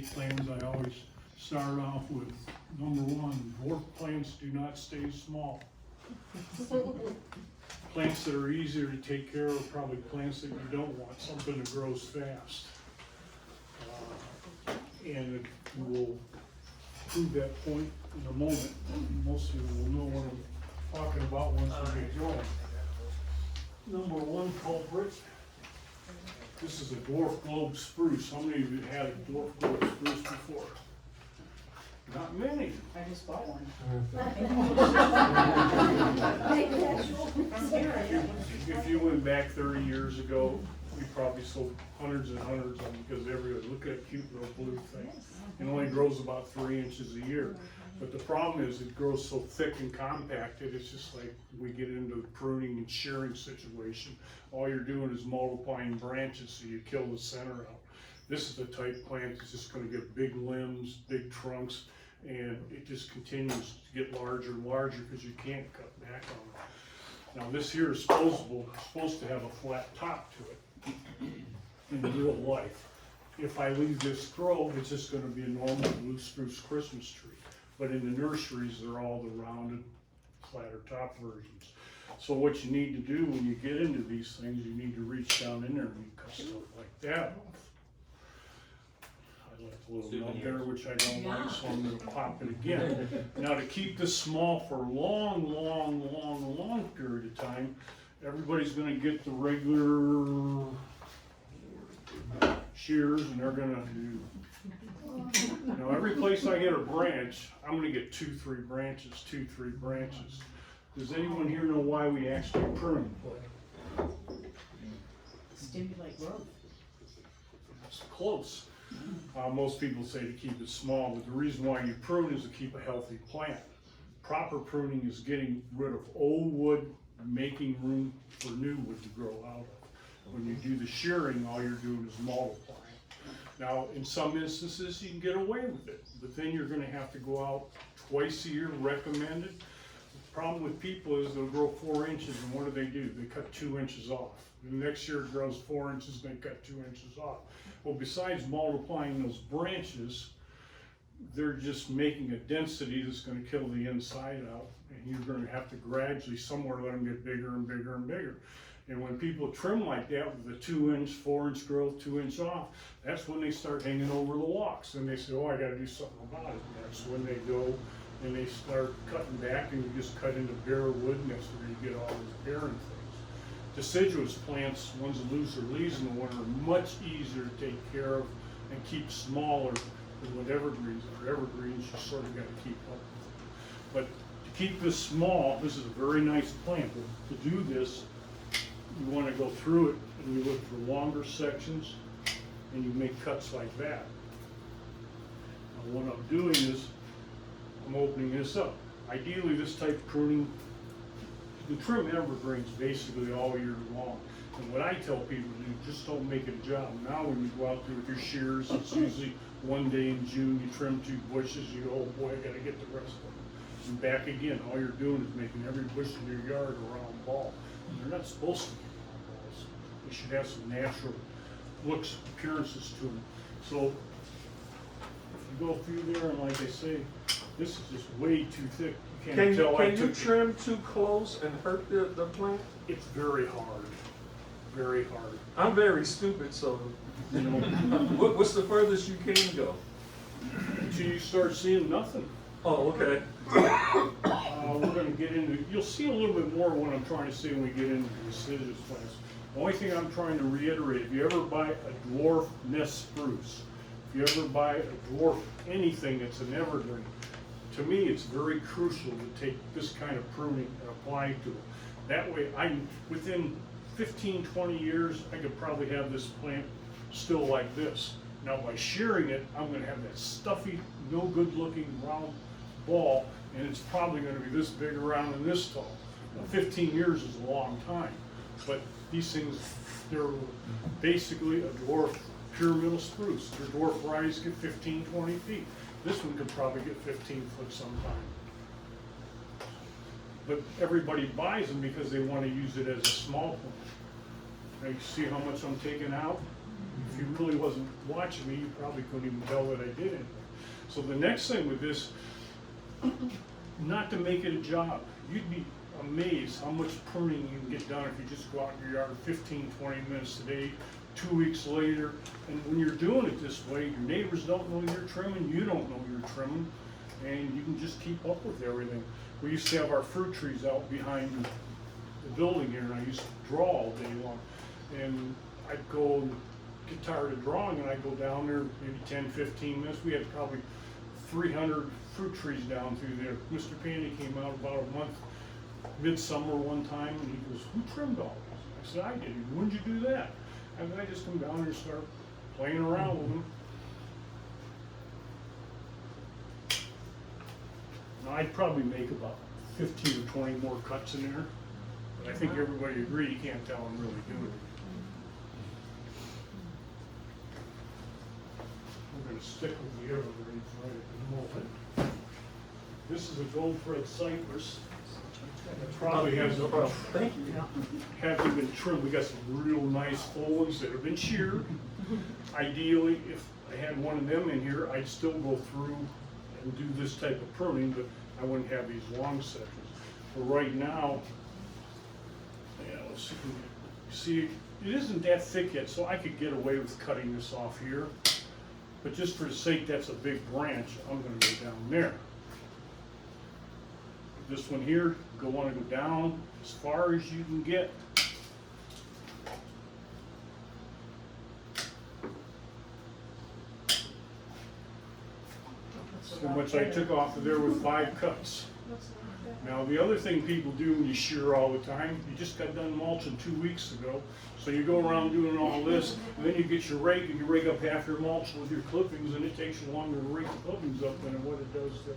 plans, I always start off with number one, dwarf plants do not stay small. Plants that are easier to take care of, probably plants that you don't want, something that grows fast. And we'll prove that point in a moment. Most of you will know what I'm talking about once we get going. Number one culprit. This is a dwarf globe spruce. How many of you had a dwarf globe spruce before? Not many. I just bought one. If you went back 30 years ago, we probably sold hundreds and hundreds of them because everybody, look at that cute little blue thing. It only grows about 3 inches a year. But the problem is it grows so thick and compacted, it's just like we get into the pruning and shearing situation. All you're doing is multiplying branches so you kill the center out. This is the type plant that's just gonna get big limbs, big trunks, and it just continues to get larger and larger because you can't cut back on it. Now this here is supposed to have a flat top to it in real life. If I leave this grow, it's just gonna be a normal blue spruce Christmas tree. But in the nurseries, they're all the rounded, flatter top versions. So what you need to do when you get into these things, you need to reach down in there and you cut stuff like that off. I left a little note there, which I don't like, so I'm gonna pop it again. Now to keep this small for a long period of time, everybody's gonna get the regular shears and they're gonna do. Now every place I get a branch, I'm gonna get 2-3 branches, 2-3 branches. Does anyone here know why we actually prune? Stimulate growth. That's close. Most people say to keep it small, but the reason why you prune is to keep a healthy plant. Proper pruning is getting rid of old wood, making room for new wood to grow out of. When you do the shearing, all you're doing is multiplying. Now, in some instances, you can get away with it, but then you're gonna have to go out twice a year, recommended. The problem with people is they'll grow 4 inches, and what do? They cut 2 inches off. The next year it grows 4 inches, and they cut 2 inches off. Well, besides multiplying those branches, they're just making a density that's gonna kill the inside out, and you're gonna have to gradually somewhere let them get bigger and bigger and bigger. And when people trim like that with a 2-inch, 4-inch growth, 2 inch off, that's when they start hanging over the walks. And they say, oh, I gotta do something about it. And that's when they go and they start cutting back and you just cut into bare wood, and that's where you get all these barren things. Deciduous plants, ones that lose their leaves in the winter, are much easier to take care of and keep smaller than what evergreens are. Evergreens, you sort of gotta keep up with. But to keep this small, this is a very nice plant. But to do this, you want to go through it and you look for longer sections and you make cuts like that. Now what I'm doing is I'm opening this up. Ideally this type of pruning, you can trim evergreens basically all year long. And what I tell people to do, just don't make it a job. Now when you go out there with your shears, it's usually one day in June, you trim 2 bushes, you go, oh boy, I gotta get the rest of them. And back again, all you're doing is making every bush in your yard a round ball. They're not supposed to be round balls. They should have some natural looks, appearances to them. So if you go through there and like I say, this is just way too thick. You can't tell. Can you trim too close and hurt the plant? It's very hard. Very hard. I'm very stupid, so you know. What's the furthest you can go? Until you start seeing nothing. Oh, okay. We're going to get into, you'll see a little bit more what I'm trying to say when we get into the deciduous plants. The only thing I'm trying to reiterate, if you ever buy a dwarf nest spruce, if you ever buy a dwarf anything that's an evergreen, to me it's very crucial to take this kind of pruning and apply it to it. That way, within 15-20 years, I could probably have this plant still like this. Now by shearing it, I'm going to have that stuffy, no good looking round ball, and it's probably going to be this big around and this tall. Now 15 years is a long time, but these things, they're basically a dwarf pyramidal spruce. Their dwarf varieties get 15-20 feet. This one could probably get 15 foot sometime. But everybody buys them because they want to use it as a small plant. Now you see how much I'm taking out? if you really wasn't watching me, you probably couldn't even tell that I did anything. So the next thing with this, not to make it a job, you'd be amazed how much pruning you can get done if you just go out in your yard 15, 20 minutes a day, 2 weeks later. And when you're doing it this way, your neighbors don't know you're trimming, you don't know you're trimming, and you can just keep up with everything. We used to have our fruit trees out behind the building here, and I used to draw all day long. And I'd go and get tired of drawing, and I'd go down there maybe 10, 15 minutes. We had probably 300 fruit trees down through there. Mr. Pandy came out about a month, midsummer one time, and he goes, "Who trimmed all these?" I said, "I did." "When did you do that?" And then I just come down there and start playing around with them. Now, I'd probably make about 15 or 20 more cuts in there, but I think everybody agreed you can't tell them really do it. We're going to stick with the evergreens right at the moment. This is a gold thread cypress. It probably has hasn't been trimmed. We got some real nice full ones that have been sheared. Ideally, if I had one of them in here, I'd still go through and do this type of pruning, but I wouldn't have these long sections. But right now, yeah, let's see, see, it isn't that thick yet, so I could get away with cutting this off here. But just for the sake, that's a big branch, I'm gonna go down there. This one here, wanna go down as far as you can get. So much I took off of there with 5 cuts. Now, the other thing people do when you shear all the time, you just got done mulching 2 weeks ago, so you go around doing all this, and then you get your rake, and you rake up half your mulch with your clippings, and it takes you longer to rake the clippings up than what it does to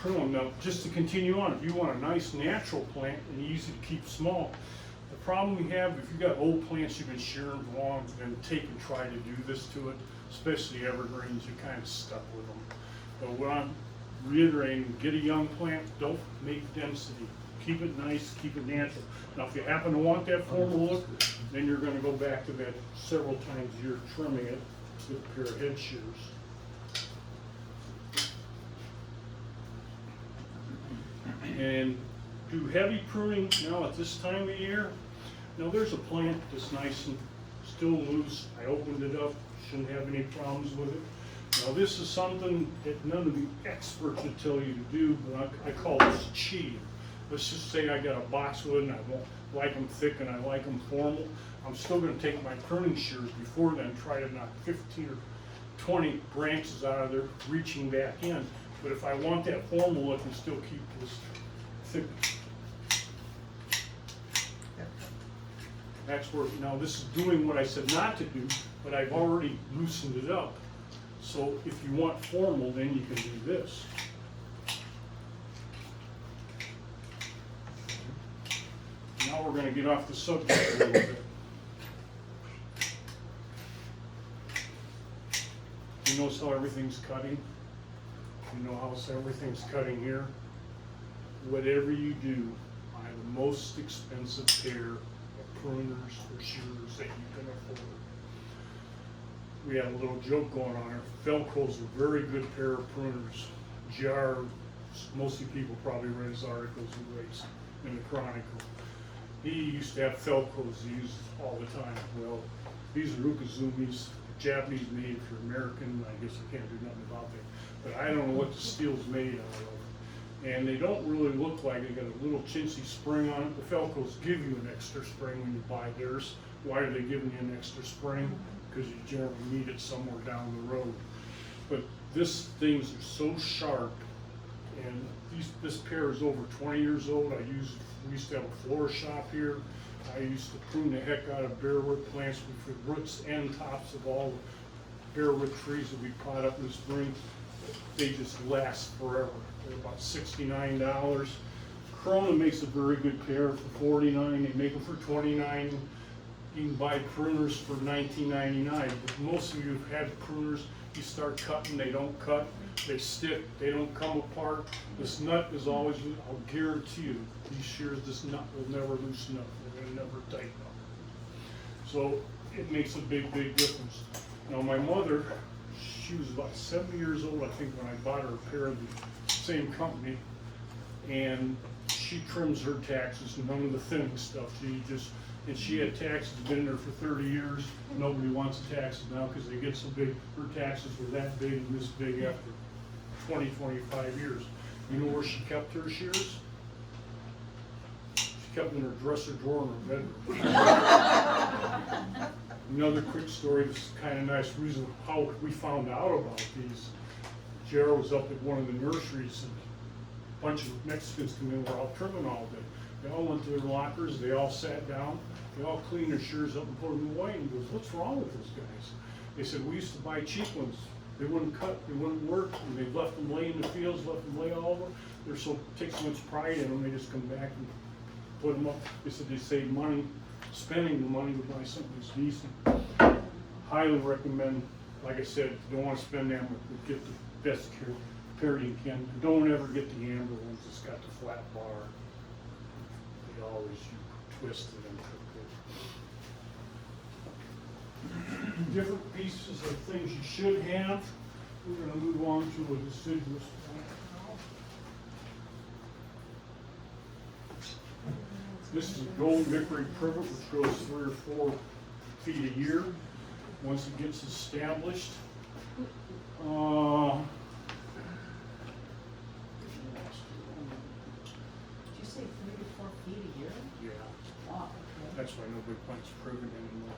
trim them. Now, just to continue on, if you want a nice natural plant and easy to keep small, the problem we have, if you've got old plants you've been shearing for long, and take and try to do this to it, especially evergreens, you're kind of stuck with them. But what I'm reiterating, get a young plant, don't make density. Keep it nice, keep it natural. Now, if you happen to want that formal look, then you're gonna go back to that several times a year, trimming it with a pair of head shears. And do heavy pruning now at this time of year. Now, there's a plant that's nice and still loose. I opened it up, shouldn't have any problems with it. Now, this is something that none of the experts would tell you to do, but I call this cheating. Let's just say I got a boxwood and I won't like them thick and I like them formal. I'm still gonna take my pruning shears before then, try to knock 15 or 20 branches out of there, reaching back in. But if I want that formal look and still keep this thick, that's where, now this is doing what I said not to do, but I've already loosened it up. So if you want formal, then you can do this. Now we're gonna get off the subject a little bit. You notice how everything's cutting? You know how everything's cutting here? Whatever you do, buy the most expensive pair of pruners or shears that you can afford. We had a little joke going on here. Felco's a very good pair of pruners. JR, most of you people probably read his articles he writes in the Chronicle. He used to have Felco's used all the time. Well, these are Ukazumis, Japanese made. If you're American, I guess I can't do nothing about that. But I don't know what the steel's made out of. And they don't really look like they got a little chintzy spring on it. The Felco's give you an extra spring when you buy theirs. Why are they giving you an extra spring? Because you generally need it somewhere down the road. But these things are so sharp, and this pair is over 20 years old. We used to have a floor shop here. I used to prune the heck out of barewood plants with the roots and tops of all the barewood trees that we pot up in the spring. They just last forever. They're about $69. Corona makes a very good pair for $49. They make them for $29. You can buy pruners for $19.99. But most of you have had pruners, you start cutting, they don't cut, they stick, they don't come apart. This nut is always, I'll guarantee you, these shears, this nut will never loosen up. They're gonna never tighten up. So it makes a big, big difference. Now, my mother, she was about 70 years old, I think, when I bought her a pair of the same company, and she trims her taxes, none of the thinning stuff. And she had taxes, been in there for 30 years. Nobody wants the taxes now because they get so big. Her taxes were that big and this big after 20, 25 years. You know where she kept her shears? She kept them in her dresser drawer in her bedroom. Another quick story, this is kind of nice, reason how we found out about these. Jared was up at one of the nurseries and a bunch of Mexicans come in, we're out trimming all day. They all went to their lockers, they all sat down, they all cleaned their shears up and put them away, and he goes, what's wrong with those guys? They said, we used to buy cheap ones. They wouldn't cut, they wouldn't work, and they left them lay in the fields, left them lay all over. They're so, take so much pride in them, they just come back and put them up. They said they save money, spending the money to buy something that's decent. Highly recommend, like I said, if you don't want to spend that much, but get the best pair you can. Don't ever get the amber ones that's got the flat bar. They always, you twist it and cook it. Different pieces of things you should have. We're going to move on to a deciduous plant now. This is a golden hickory privet, which grows 3 or 4 feet a year. Once it gets established, Did you say 3 to 4 feet a year? yeah, Wow, okay. that's why nobody plants privet anymore.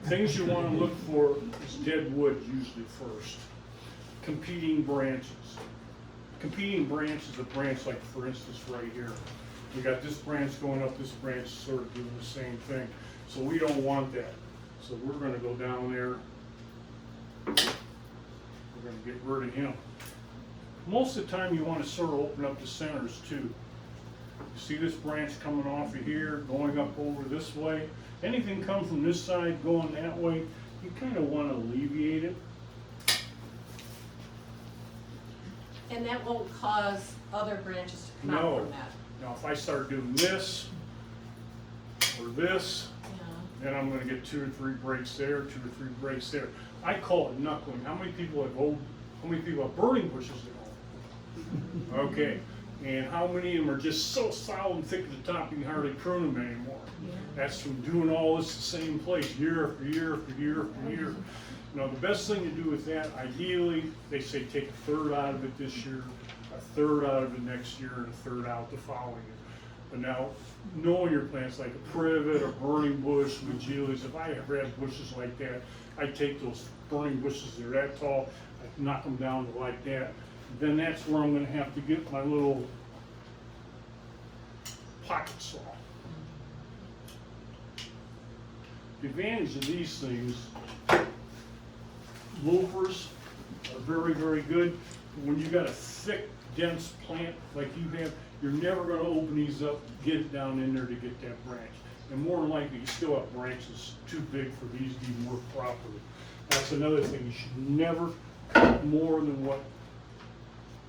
Things you want to look for is dead wood usually first. Competing branches. Competing branch is a branch like, for instance, right here. We got this branch going up, this branch sort of doing the same thing. So we don't want that. So we're going to go down there. We're going to get rid of him. Most of the time you want to sort of open up the centers too. You see this branch coming off of here, going up over this way. Anything come from this side going that way, you kind of want to alleviate it. And that won't cause other branches to come out No. from that? Now if I start doing this, or this, Yeah. then I'm going to get 2 or 3 breaks there, 2 or 3 breaks there. I call it knuckling. How many people have burning bushes at home? Okay. And how many of them are just so solid and thick at the top you can hardly prune them anymore? Yeah. That's from doing all this the same place year after year after year after year. Now the best thing to do with that, ideally, they say take 1/3 out of it this year, 1/3 out of it next year, and 1/3 out the following year. But now, knowing your plants like a privet, a burning bush, magelias, if I have red bushes like that, I take those burning bushes, they're that tall, I knock them down to like that. Then that's where I'm gonna have to get my little pocket saw. The advantage of these things, loafers are very, very good. When you got a thick, dense plant like you have, you're never gonna open these up, get it down in there to get that branch. And more than likely, you still have branches too big for these to even work properly. That's another thing, you should never cut more than what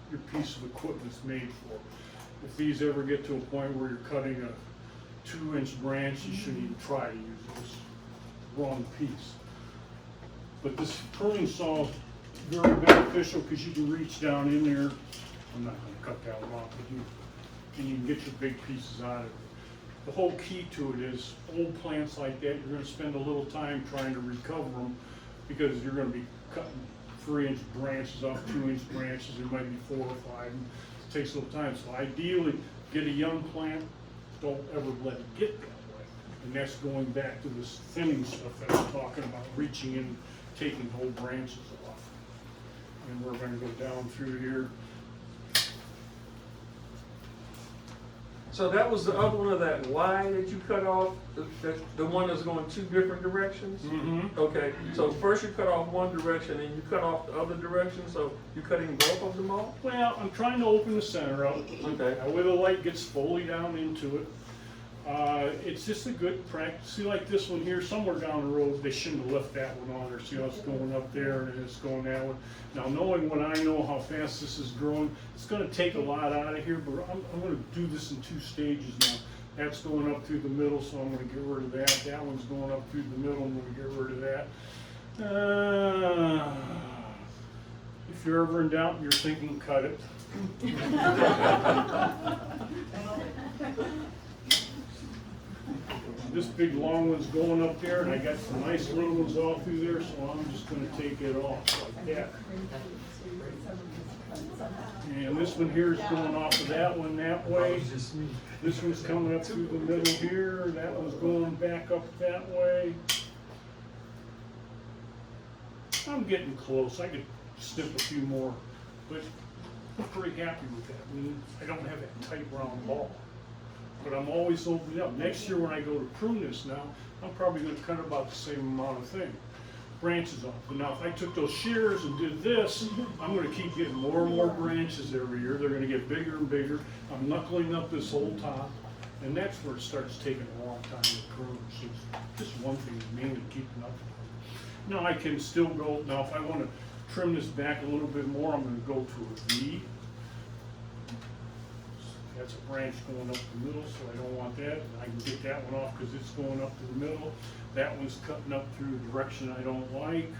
your piece of equipment is made for. If these ever get to a point where you're cutting a 2-inch branch, you shouldn't even try to use this wrong piece. But this pruning saw is very beneficial because you can reach down in there. I'm not going to cut that one off, but you can get your big pieces out of it. The whole key to it is old plants like that, you're going to spend a little time trying to recover them because you're going to be cutting 3-inch branches off 2-inch branches. There might be 4 or 5. And it takes a little time. So ideally, get a young plant. Don't ever let it get that way. And that's going back to this thinning stuff that I'm talking about, reaching in, taking whole branches off. And we're going to go down through here. So that was the other one of that Y that you cut off, the one that's going 2 different directions? Mm-hmm. Okay, so first you cut off one direction and you cut off the other direction, so you're cutting both of them off? Well, I'm trying to open the center up. Okay. That way the light gets fully down into it. It's just a good practice. See, like this one here, somewhere down the road, they shouldn't have left that one on there. See how it's going up there and it's going that way. Now, knowing what I know how fast this is growing, it's going to take a lot out of here, but I'm going to do this in 2 stages now. That's going up through the middle, so I'm gonna get rid of that. That one's going up through the middle, I'm gonna get rid of that. If you're ever in doubt and you're thinking, cut it. This big long one's going up there, and I got some nice little ones all through there, so I'm just gonna take it off like that. And this one here is going off of that one that way. This one's coming up through the middle here, that one's going back up that way. I'm getting close, I could snip a few more, but I'm pretty happy with that. I mean, I don't have that tight round ball. But I'm always opening up. Next year when I go to prune this now, I'm probably gonna cut about the same amount of thing, branches off. But now if I took those shears and did this, I'm gonna keep getting more and more branches every year. They're gonna get bigger and bigger. I'm knuckling up this whole top, and that's where it starts taking a long time to prune. So it's just one thing, mainly keeping up. Now I can still go, now if I wanna trim this back a little bit more, I'm gonna go to a V. That's a branch going up the middle, so I don't want that. I can get that one off because it's going up to the middle. That one's cutting up through a direction I don't like.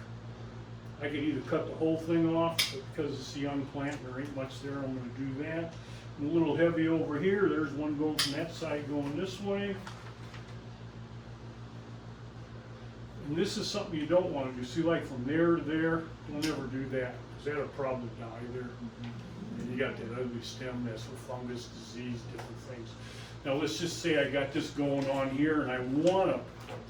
I could either cut the whole thing off, but because it's a young plant, there ain't much there, I'm gonna do that. And a little heavy over here, there's one going from that side going this way. And this is something you don't want to do. See, like from there to there, don't ever do that, because that'll probably die there. And you got that ugly stem, that's for fungus, disease, different things. Now let's just say I got this going on here and I want to,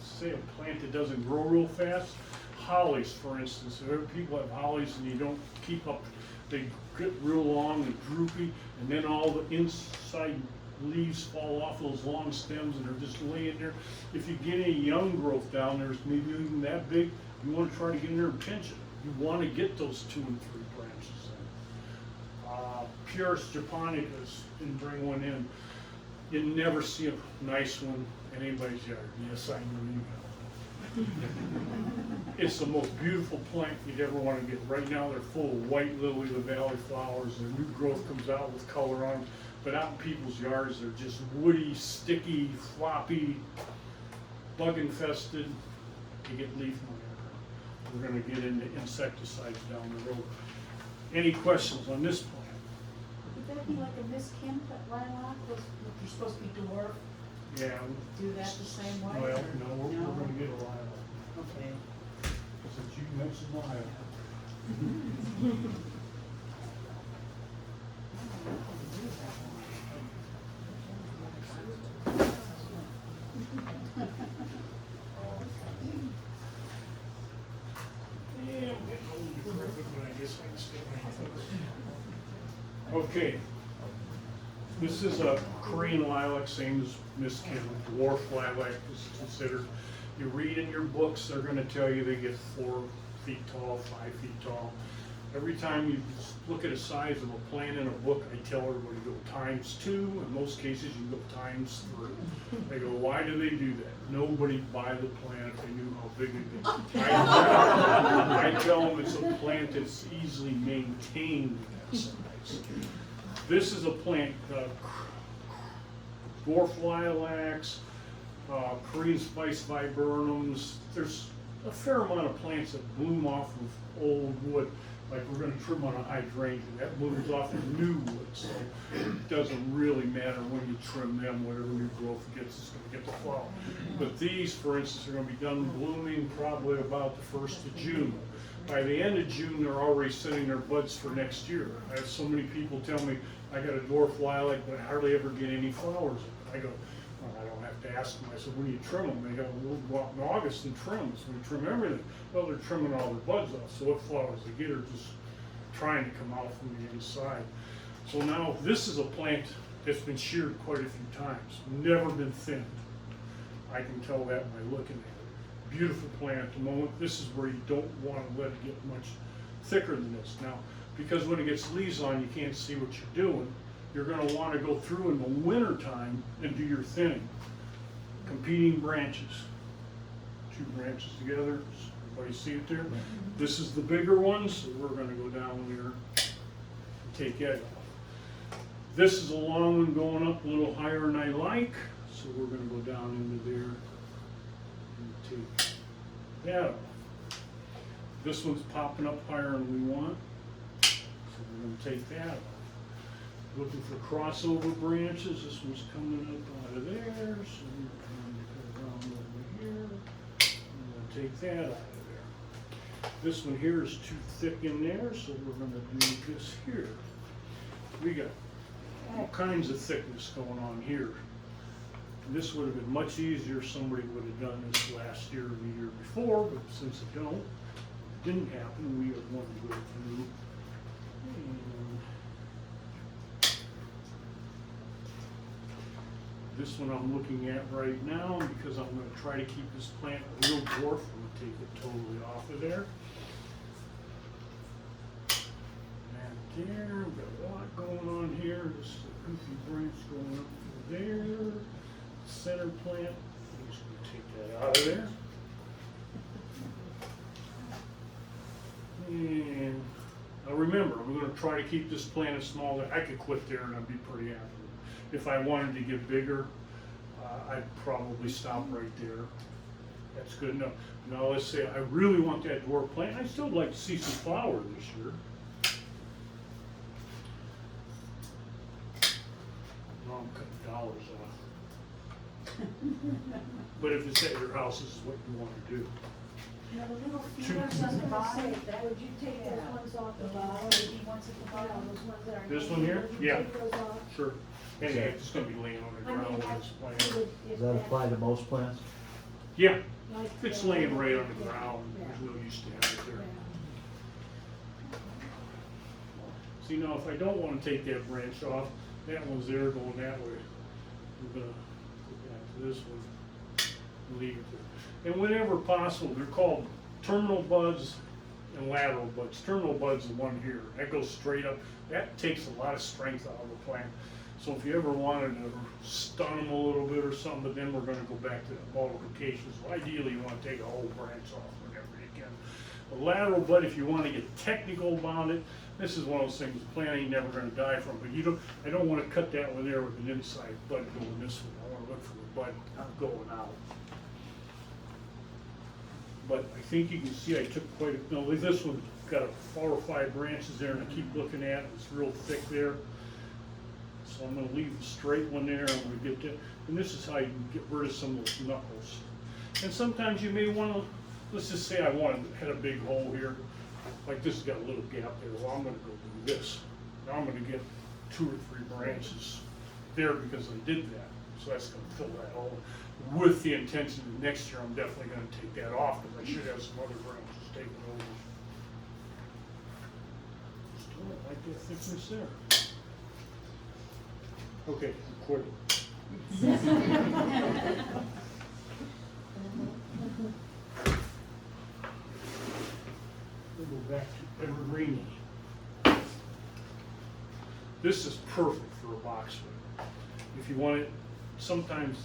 say a plant that doesn't grow real fast. Hollies, for instance, if ever people have hollies and you don't keep up, they get real long and droopy, and then all the inside leaves fall off those long stems and are just laying there. If you get any young growth down there, maybe even that big, you want to try to get in there and pinch it. You want to get those 2 and 3 branches in. Purus japonicas, didn't bring one in. You never see a nice one in anybody's yard. Yes, I know you know. It's the most beautiful plant you'd ever want to get. Right now they're full of white lily of the valley flowers. Their new growth comes out with color on them. But out in people's yards, they're just woody, sticky, floppy, bug infested. You get leaf mold. We're going to get into insecticides down the road. Any questions on this plant? Would that be like a miscanth lilac, was, you're supposed to be dwarf, Yeah. do that the same way? Well, or- no, we're going to get a lilac. Okay. Since you mentioned lilac. Yeah, I'm getting old and decrepit, but I guess I can still make it. Okay. This is a Korean lilac, same as miscanth, dwarf lilac is considered. You read in your books, they're gonna tell you they get 4 feet tall, 5 feet tall. Every time you look at a size of a plant in a book, I tell everybody to go ×2. In most cases, you go ×3. They go, why do they do that? Nobody'd buy the plant if they knew how big it is. I tell them it's a plant that's easily maintained that size. This is a plant, dwarf lilacs, Korean spice viburnums. There's a fair amount of plants that bloom off of old wood. Like we're gonna trim on a hydrangea, that blooms off of new wood, so it doesn't really matter when you trim them, whatever new growth gets, it's gonna get the flower. But these, for instance, are gonna be done blooming probably about the 1st of June. By the end of June, they're already setting their buds for next year. I have so many people tell me, I got a dwarf lilac, but I hardly ever get any flowers. I go, well, I don't have to ask them. I said, when do you trim them? They go, we'll go out in August and trim. So we trim everything. Well, they're trimming all their buds off, so what flowers they get are just trying to come out from the inside. So now this is a plant that's been sheared quite a few times, never been thinned. I can tell that by looking at it. Beautiful plant at the moment. This is where you don't want to let it get much thicker than this. Now, because when it gets leaves on, you can't see what you're doing. You're going to want to go through in the winter time and do your thinning. Competing branches. 2 branches together. Everybody see it there? This is the bigger ones, so we're going to go down here and take that off. This is a long one going up a little higher than I like, So we're gonna go down into there and take that off. This one's popping up higher than we want, so we're gonna take that off. Looking for crossover branches, this one's coming up out of there, so we're going to go around over here. I'm gonna take that out of there. This one here is too thick in there, so we're gonna do this here. We got all kinds of thickness going on here. And this would have been much easier if somebody would have done this last year or the year before, but since it didn't happen, we have one to go through. And this one I'm looking at right now, because I'm gonna try to keep this plant a real dwarf, I'm gonna take it totally off of there. And there, we've got a lot going on here, this is a goofy branch going up through there. Center plant, I'm just gonna take that out of there. And now remember, I'm gonna try to keep this plant as small that I could quit there and I'd be pretty happy. If I wanted to get bigger, I'd probably stop right there. That's good enough. Now let's say I really want that dwarf plant. I'd still like to see some flower this year. Now I'm cutting dollars off. But if it's at your house, this is what you want to do. Now, the little feeders on the bottom, would you take those ones off the bottom, maybe ones at the bottom, those ones that are. This one here? Would you Yeah. take those off? Sure. Anyway, it's gonna be laying on the I mean, ground with this it plant. would- if Does that apply to most plants? Yeah, like if it's the- laying right on the yeah, ground, yeah, there's no use to have it there. yeah. See, now if I don't wanna take that branch off, that one's there going that way. We're gonna go back to this one and leave it there. And whenever possible, they're called terminal buds and lateral buds. Terminal buds is the one here, that goes straight up. That takes a lot of strength out of the plant. So if you ever wanted to stun them a little bit or something, but then we're gonna go back to that multiplication. So ideally, you wanna take a whole branch off whenever you can. A lateral bud, if you wanna get technical about it, this is one of those things, the plant ain't never gonna die from, but I don't wanna cut that one there with an inside bud going this way. I wanna look for the bud not going out. But I think you can see I took quite a, no, this one's got 4 or 5 branches there, and I keep looking at it, it's real thick there. So I'm gonna leave the straight one there, I'm gonna get that, and this is how you can get rid of some of those knuckles. And sometimes you may wanna, let's just say I had a big hole here, like this has got a little gap there, well, I'm gonna go do this. Now I'm gonna get 2 or 3 branches there because I did that, so that's gonna fill that hole. With the intention that next year I'm definitely gonna take that off, because I should have some other branches taken over. Still don't like that thickness there. Okay, I'm quitting. We'll go back to evergreen. This is perfect for a boxwood. If you want it, sometimes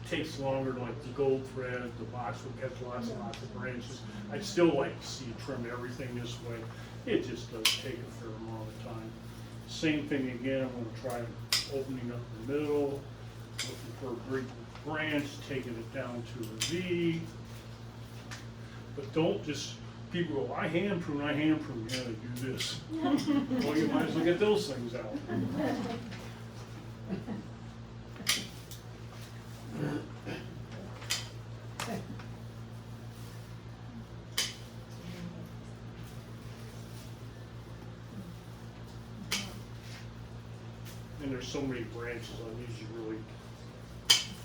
it takes longer, like the gold thread, the boxwood has lots and lots of branches. I'd still like to see you trim everything this way. It just does take a fair amount of time. Same thing again, I'm gonna try opening up the middle, looking for a big branch, taking it down to a V. But don't just, people go, I hand prune, yeah, they do this. Well, you might as well get those things out. And there's so many branches on these, you really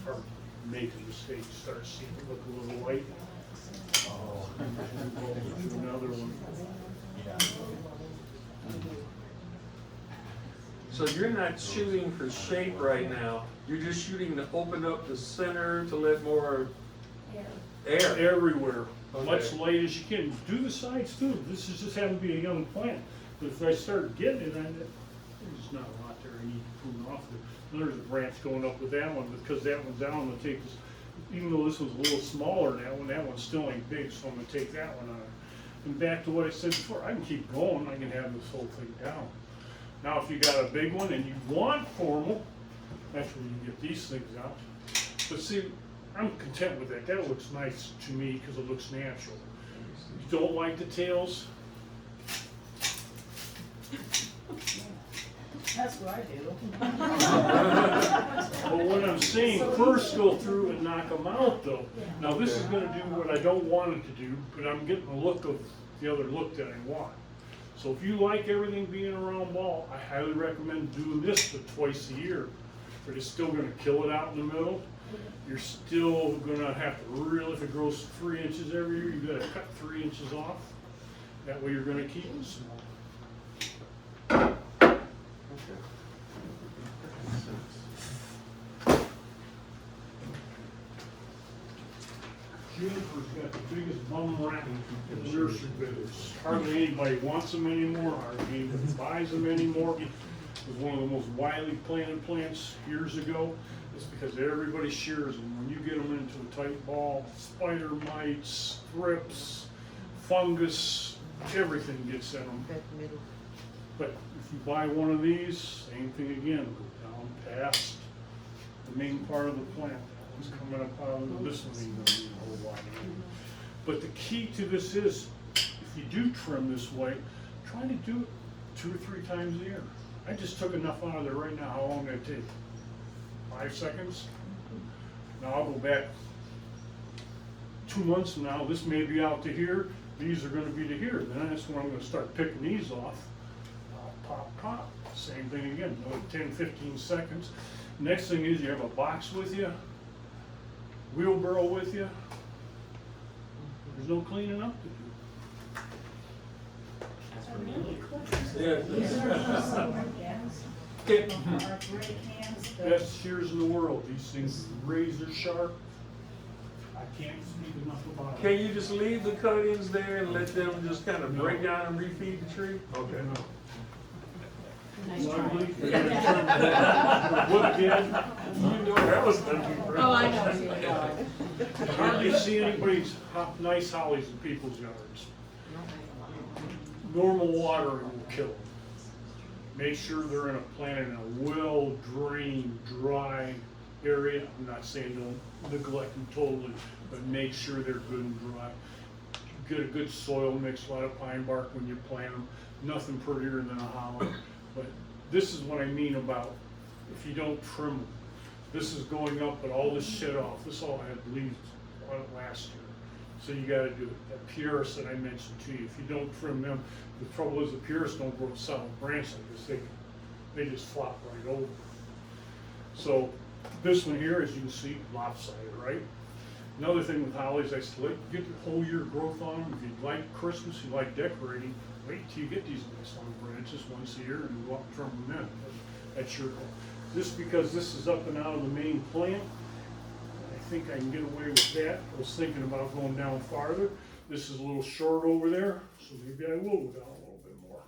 are making mistakes, start seeing it look a little white. Oh. Another one. So you're not shooting for shape right now, you're just shooting to open up the center to let more air. Everywhere, much Okay. light as you can. Do the sides too. This is just having to be a young plant. But if I start getting it, there's not a lot there I need to prune off there. There's a branch going up with that one, because that one's down, I'm gonna take this, even though this one's a little smaller than that one still ain't big, so I'm gonna take that one out. And back to what I said before, I can keep going, I can have this whole thing down. Now, if you got a big one and you want formal, that's where you get these things out. But see, I'm content with that. That looks nice to me because it looks natural. You don't like the tails? That's what I do. But what I'm saying, first go through and knock them out though. Now this is gonna do what I don't want it to do, but I'm getting the look of the other look that I want. So if you like everything being a round ball, I highly recommend doing this but twice a year. But it's still gonna kill it out in the middle. You're still gonna have to really, if it grows 3 inches every year, you gotta cut 3 inches off. That way you're gonna keep it small. Juniper's got the biggest bum rat in the nursery business. Hardly anybody wants them anymore, hardly anybody buys them anymore. It was one of the most widely planted plants years ago. It's because everybody shears them. When you get them into a tight ball, spider mites, thrips, fungus, everything gets in them. But if you buy one of these, same thing again, go down past the main part of the plant. That one's coming up out of this one, ain't gonna be a whole lot. But the key to this is, if you do trim this way, try to do it 2 or 3 times a year. I just took enough out of there right now. How long did that take? 5 seconds? Now I'll go back 2 months from now. This may be out to here. These are gonna be to here. Then that's when I'm gonna start picking these off. Pop, pop. Same thing again, another 10, 15 seconds. Next thing is you have a box with you, wheelbarrow with you. There's no cleaning up to do. Best shears in the world. These things razor sharp. I can't speak enough about it. Can you just leave the cuttings there and let them just kind of break down and refeed the tree? Okay. Ugly. Look good. You know that was ugly, bro. Oh, I know. You hardly see anybody's nice hollies in people's yards. Normal watering will kill them. Make sure they're planted in a well-drained, dry area. I'm not saying don't neglect them totally, but make sure they're good and dry. Get a good soil mix, a lot of pine bark when you plant them. Nothing prettier than a holly. But this is what I mean about if you don't trim them. This is going up, but all this shit off. This all had leaves on it last year. So you gotta do it. That Purus that I mentioned to you, if you don't trim them, the trouble is the Purus don't grow solid branch like this. They just flop right over. So this one here, as you can see, lopsided, right? Another thing with hollies, I said, get the whole year growth on them. If you like Christmas, you like decorating, wait till you get these nice long branches once a year and go up and trim them in. That's your goal. Just because this is up and out of the main plant, I think I can get away with that. I was thinking about going down farther. This is a little short over there, so maybe I will go down a little bit more.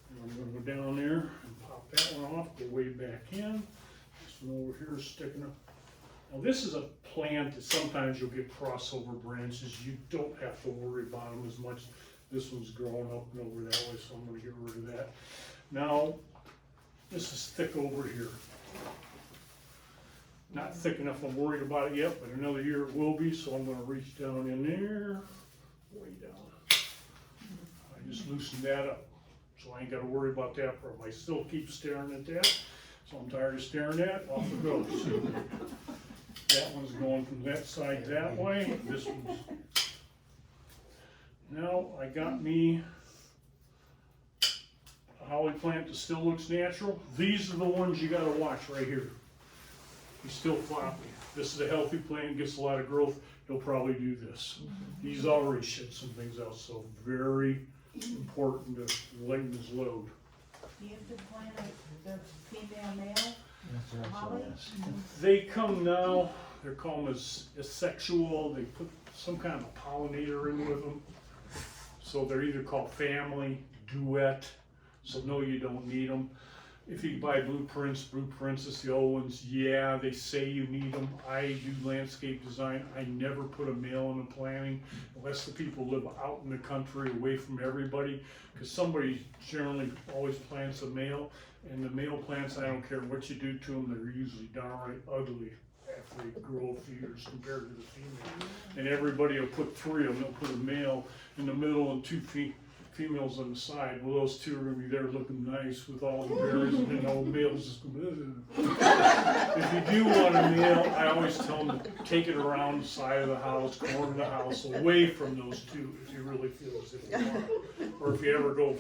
And I'm gonna go down there and pop that one off, go way back in. This one over here is sticking up. Now this is a plant that sometimes you'll get crossover branches. You don't have to worry about them as much. This one's growing up and over that way, so I'm gonna get rid of that. Now, this is thick over here. Not thick enough I'm worried about it yet, but another year it will be, so I'm gonna reach down in there, way down. I just loosened that up, so I ain't gotta worry about that problem. I still keep staring at that, so I'm tired of staring at it, off it goes. That one's going from that side that way, this one's. Now, I got me a holly plant that still looks natural. These are the ones you gotta watch right here. He's still floppy. This is a healthy plant, gets a lot of growth. He'll probably do this. He's already shed some things out, so very important to lighten his load. Do you have to plant the female male holly? They come now, they're called as asexual. They put some kind of pollinator in with them. So they're either called family, duet. So no, you don't need them. if you buy blueprints is the old ones, yeah, they say you need them. I do landscape design, I never put a male in the planting unless the people live out in the country away from everybody, because somebody generally always plants a male, and the male plants, I don't care what you do to them, they're usually downright ugly after they grow a few years compared to the female. And everybody will put 3 of them, they'll put a male in the middle and 2 females on the side. Well, those 2 are gonna be there looking nice with all the berries, and then all the males just going, ugh. If you do want a male, I always tell them to take it around the side of the house, corner of the house, away from those 2, if you really feel as if you want. Or if you ever go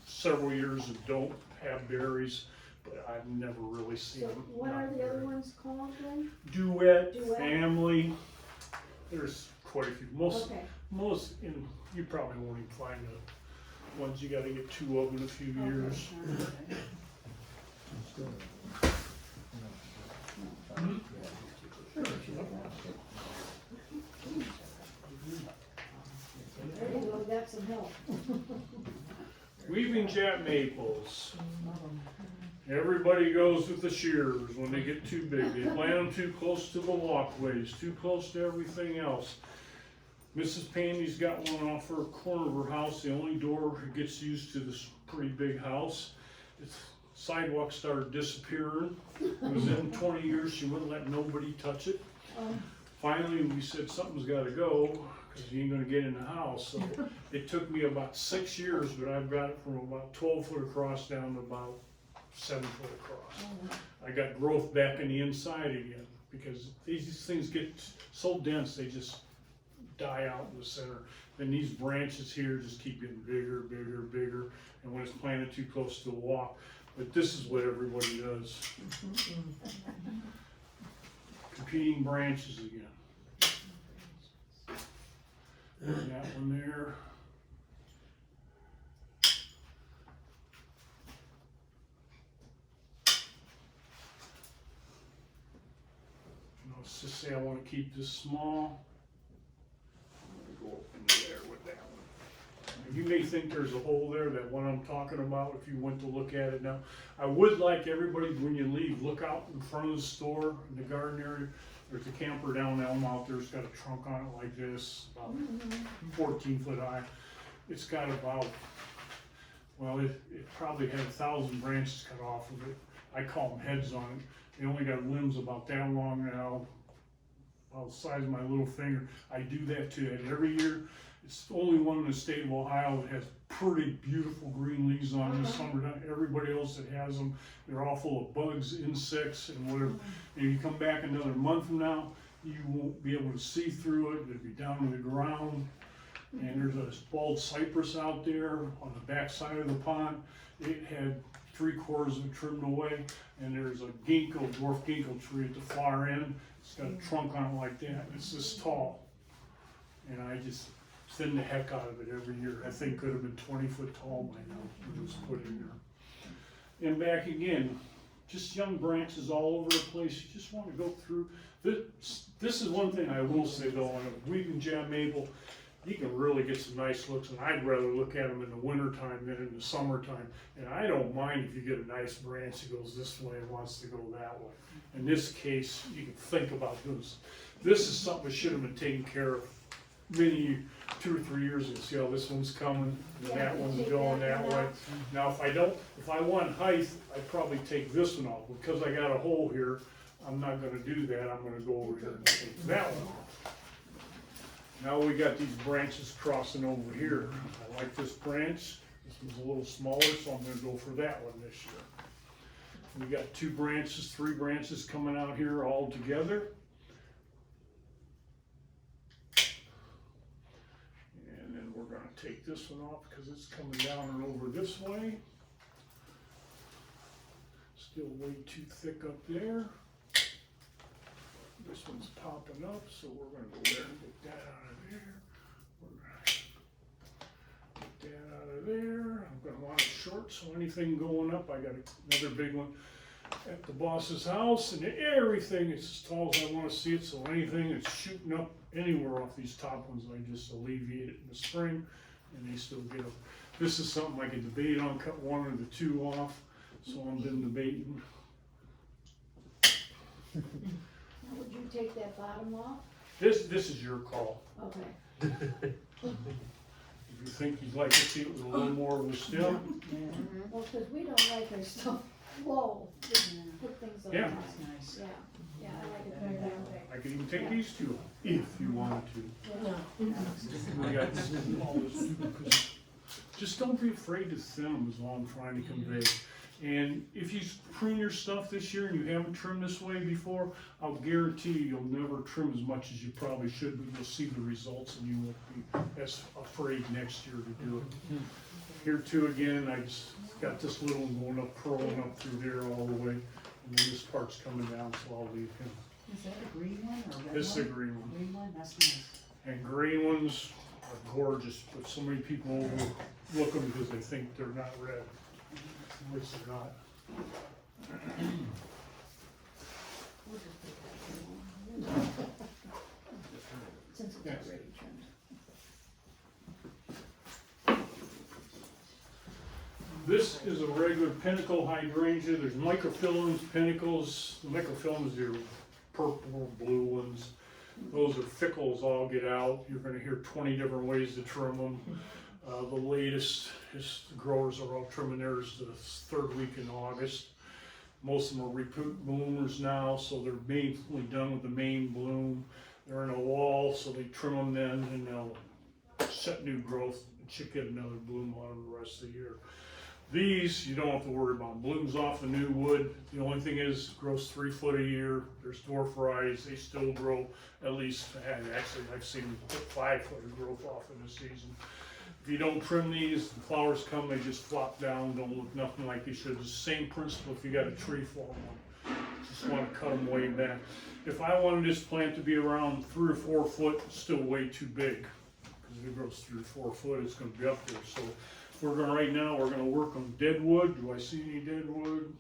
several years and don't have berries, but I've never really seen So them. what are the other ones called then? Duet, Duet? family, there's quite a few. Okay. Most, and you probably won't even find the ones you gotta get 2 of in a few years. There you go, got some help. Weeping Jack maples. Everybody goes with the shears when they get too big. They plant them too close to the walkways, too close to everything else. Mrs. Pandy's got one off her corner of her house, the only door that gets used to this pretty big house. Its sidewalk started disappearing. It was in 20 years, she wouldn't let nobody touch it. Finally, we said something's gotta go, cause you ain't gonna get in the house. So it took me about 6 years, but I've got it from about 12 foot across down to about 7 foot across. I got growth back in the inside again, because these things get so dense, they just die out in the center. Then these branches here just keep getting bigger, bigger, bigger, and when it's planted too close to the wall. But this is what everybody does. Competing branches again. And that one there. Let's just say I want to keep this small. I'm going to go up in there with that one. And you may think there's a hole there, that one I'm talking about, if you went to look at it now. I would like everybody, when you leave, look out in front of the store, in the garden area. There's a camper down Elm out there, it's got a trunk on it like this, about 14 foot high. It's got about, well, it probably had 1,000 branches cut off of it. I call them heads on it. They only got limbs about that long now, about the size of my little finger. I do that to it every year. It's the only one in the state of Ohio that has pretty beautiful green leaves on in the summertime. Everybody else that has them, they're all full of bugs, insects, and whatever. And you come back another month from now, you won't be able to see through it. It'll be down to the ground. And there's a bald cypress out there on the back side of the pond. It had 3/4 of it trimmed away. And there's a ginkgo, dwarf ginkgo tree at the far end. It's got a trunk on it like that. It's this tall. And I just thin the heck out of it every year. I think could have been 20 foot tall by now when it was put in there. And back again, just young branches all over the place. You just want to go through. This is one thing I will say though, on a weeping jam maple, you can really get some nice looks, and I'd rather look at them in the wintertime than in the summertime. And I don't mind if you get a nice branch that goes this way and wants to go that way. In this case, you can think about this. This is something that should have been taken care of many 2 or 3 years ago. See how this one's coming, and that one's going that way. Now, if I want height, I'd probably take this one off. Because I got a hole here, I'm not gonna do that. I'm gonna go over here and take that one off. Now we got these branches crossing over here. I like this branch. This one's a little smaller, so I'm gonna go for that one this year. We got 2 branches, 3 branches coming out here all together. And then we're gonna take this one off because it's coming down and over this way. Still way too thick up there. This one's popping up, so we're gonna go there and get that out of there. We're gonna get that out of there. I'm gonna want it short, so anything going up, I got another big one at the boss's house, and everything is as tall as I wanna see it, so anything that's shooting up anywhere off these top ones, I just alleviate it in the spring, and they still get them. This is something I can debate on, cut 1 or the 2 off. So I've been debating. Now, would you take that bottom off? This is your call. Okay. If you think you'd like to see it with a little more of a stem, Well, cause we don't like our stuff low, just put things on Yeah. high. Nice. Yeah, yeah, I like it better that way. I could even take these two if you wanted to. Yeah. We got all this. Just don't be afraid to thin them is all I'm trying to convey. And if you prune your stuff this year and you haven't trimmed this way before, I'll guarantee you'll never trim as much as you probably should, but you'll see the results and you won't be as afraid next year to do it. Here too, again, I just got this little one going up, curling up through there all the way, and then this part's coming down, so I'll leave him. Is that a green one or a red one? This is a green one. Green one, that's nice. And green ones are gorgeous, but so many people overlook them because they think they're not red, which they're not. We'll just put that in. Since it's Yes. already trimmed. This is a regular pinnacle hydrangea. There's microfilms, pinnacles. The microfilms are purple or blue ones. Those are fickle as all get out. You're gonna hear 20 different ways to trim them. The latest is the growers are all trimming theirs the third week in August. Most of them are bloomers now, so they're mainly done with the main bloom. They're in a wall, so they trim them then and they'll set new growth and should get another bloom out of the rest of the year. These, you don't have to worry about. Blooms off the new wood. The only thing is, it grows 3 foot a year. There's dwarf varieties. They still grow at least, and actually I've seen them put 5 foot of growth off in the season. If you don't trim these, the flowers come, they just flop down, don't look nothing like they should. It's the same principle if you got a tree falling on. Just want to cut them way back. If I wanted this plant to be around 3 or 4 foot, it's still way too big. Because if it grows 3 or 4 foot, it's going to be up there. So right now, we're gonna work on dead wood. Do I see any dead wood?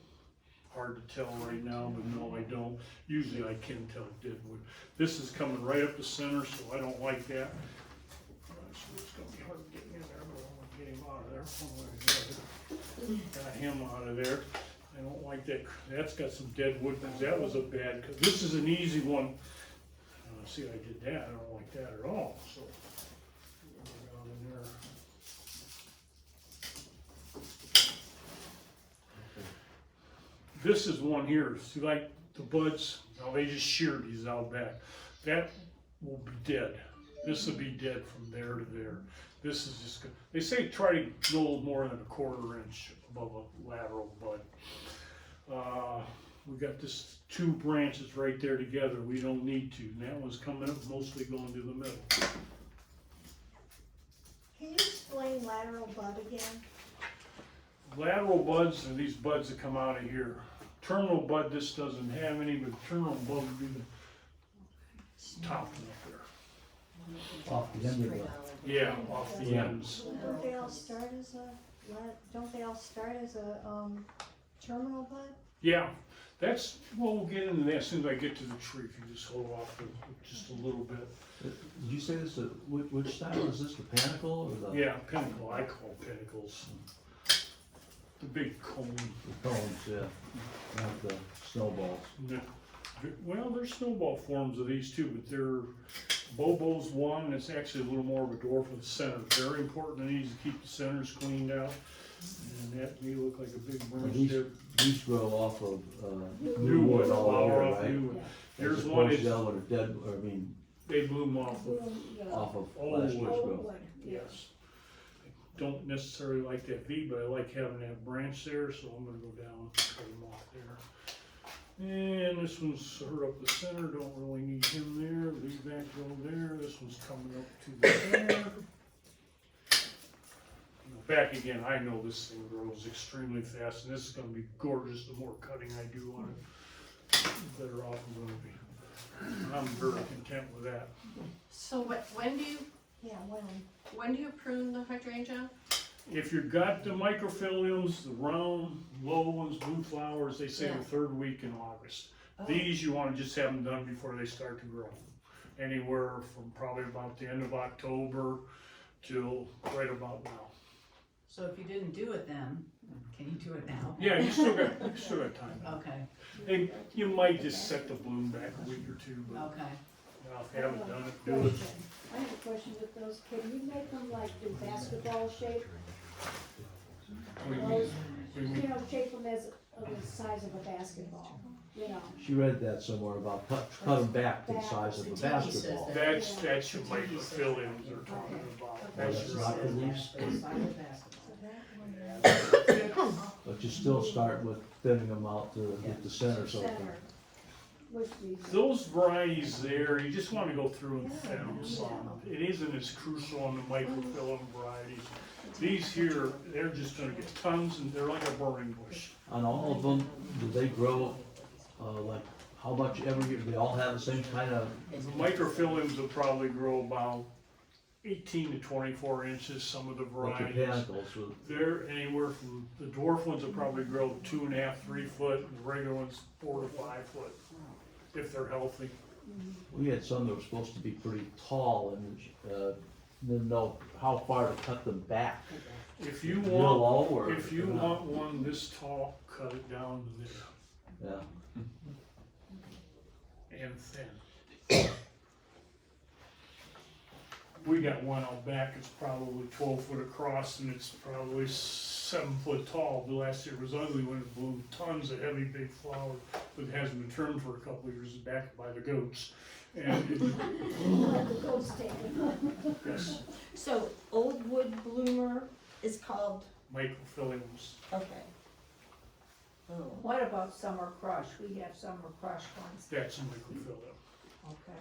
Hard to tell right now, but no, I don't. Usually I can tell dead wood. This is coming right up the center, so I don't like that. So it's gonna be hard getting in there, but I'm gonna get him out of there. One way or the other. Got him out of there. I don't like that. That's got some dead wood, because that was a bad, because this is an easy one. See, I did that. I don't like that at all, so. Down in there. This is one here, see like the buds, now they just sheared these out back. That will be dead. This will be dead from there to there. This is just, they say try to go a little more than a 1/4 inch above a lateral bud. We got this 2 branches right there together, we don't need to. And that one's coming up, mostly going to the middle. Can you explain lateral bud again? Lateral buds are these buds that come out of here. Terminal bud, this doesn't have any, but terminal bud would be the top one up there. Off the end of the, Yeah, off the ends. Don't they all start as a terminal bud? Yeah, that's, well, we'll get into that as soon as I get to the tree, if you just hold off for just a little bit. did you say this, which style is this, the panicle or the? Yeah, pinnacle, I call pinnacles. The big cone. The cones, yeah, not the snowballs. No. Well, there's snowball forms of these too, but they're, Bobo's one, it's actually a little more of a dwarf with the center. Very important in these to keep the centers cleaned out. And that may look like a big branch These, there. these grow off of, New wood, all flower over, off right? new wood. Yeah. Here's As one, opposed to it's, the other one are dead, I mean, they bloom off of, off of Old last year's wood. growth. wood, yes. I don't necessarily like that V, but I like having that branch there, so I'm gonna go down and cut him off there. And this one's hurt up the center, don't really need him there, leave that go there, this one's coming up to there. Back again, I know this thing grows extremely fast, and this is gonna be gorgeous, the more cutting I do on it, the better off I'm gonna be. I'm very content with that. So when do you, Yeah, when do you prune the hydrangea? If you've got the microphyllums, the round, low ones, blue flowers, they say Yeah. the 3rd week in August. Oh. These you wanna just have them done before they start to grow. Anywhere from probably about the end of October till right about now. So if you didn't do it then, can you do it now? Yeah, you still got time. Okay, And you might just set the bloom back a week or two, but okay. if you haven't done it, do it. I have a question with those, can you make them like do basketball shape? What do you mean? Those, What do you mean? you know, shape them as of the size of a basketball, you know? She read that somewhere about cut them back to the size of a basketball. That's your microfilms they're talking about. That's That's your, not the least, Side of basketball. So that one, but you still start with thinning them out to get the center so. center, would be. those varieties there, you just wanna go through and thin them some. It isn't as crucial on the microfilm varieties. These here, they're just gonna get tons and they're like a burning bush. On all of them, do they grow, like, how much every year? They all have the same kind of, The microfilms will probably grow about 18 to 24 inches, some of the like your varieties. panicles with, They're anywhere from, the dwarf ones will probably grow 2.5, 3 foot, and the regular ones 4 to 5 foot, if they're healthy. we had some that were supposed to be pretty tall and, didn't know how far to cut them back. If you Real want, low or? if you or not? want one this tall, cut it down to there Yeah, and thin. We got one out back, it's probably 12 foot across and it's probably 7 foot tall. The last year was ugly when it blew tons of heavy big flowers, but it hasn't been trimmed for a couple of years back by the goats. And it, Let the goats take it. yes, So old wood bloomer is called, microfilms. okay. What about summer crush? We have summer crush ones, That's a microfilm. okay.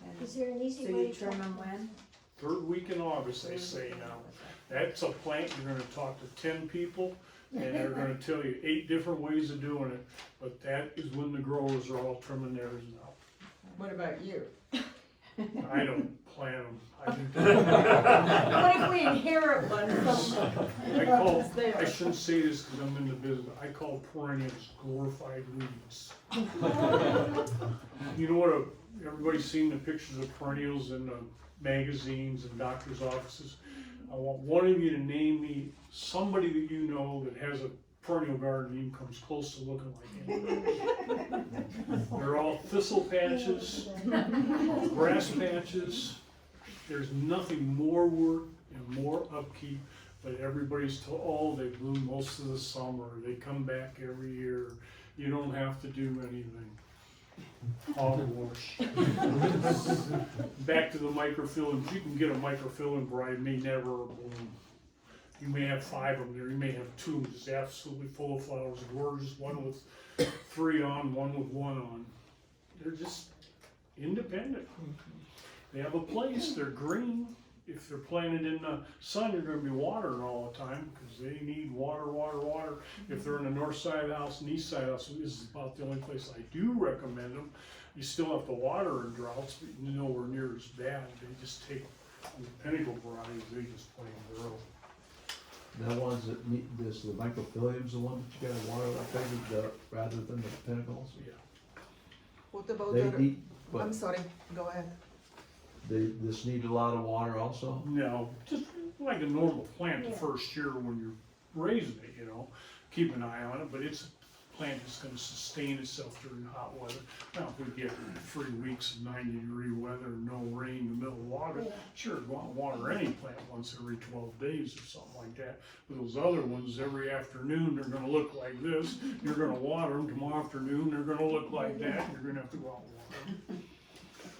And Is there an so easy way you to? trim them when? Third week in August, they say now. That's a plant, you're gonna talk to 10 people, and they're gonna tell you 8 different ways of doing it, but that is when the growers are all trimming theirs now. What about you? I don't plant them, I do. What if we inherit one from I call, who's there? I shouldn't say this because I'm in the business, I call perennials glorified weeds. You know what, everybody's seen the pictures of perennials in the magazines and doctors' offices. I want one of you to name me somebody that you know that has a perennial garden that even comes close to looking like anybody. They're all thistle patches, grass patches. There's nothing more work and more upkeep, but everybody's told, oh, they bloom most of the summer, they come back every year. You don't have to do anything. Hogwash. Back to the microfilms, you can get a microfilm variety, may never bloom. You may have 5 of them there, you may have 2, just absolutely full of flowers, gorgeous, one with 3 on, one with 1 on. They're just independent. They have a place, they're green. If they're planted in the sun, you're gonna be watering all the time, because they need water, water, water. If they're in the north side of the house and east side of the house, this is about the only place I do recommend them. You still have to water in droughts, but nowhere near as bad. They just take, the pinnacle varieties, they just plain grow. the ones that need, this, the microfilms, the one that you gotta water like that, rather than the pinnacles? Yeah. What about They the, need, I'm but sorry, go ahead. this need a lot of water also? No, just like a normal plant the Yeah. first year when you're raising it, you know, keep an eye on it, but it's a plant that's gonna sustain itself during hot weather. Now, if we get 3 weeks of 90-degree weather and no rain in the middle of August, sure, go out and water any plant once every 12 days or something like that. But those other ones, every afternoon, they're gonna look like this, you're gonna water them, tomorrow afternoon, they're gonna look like that, you're gonna have to go out and water them.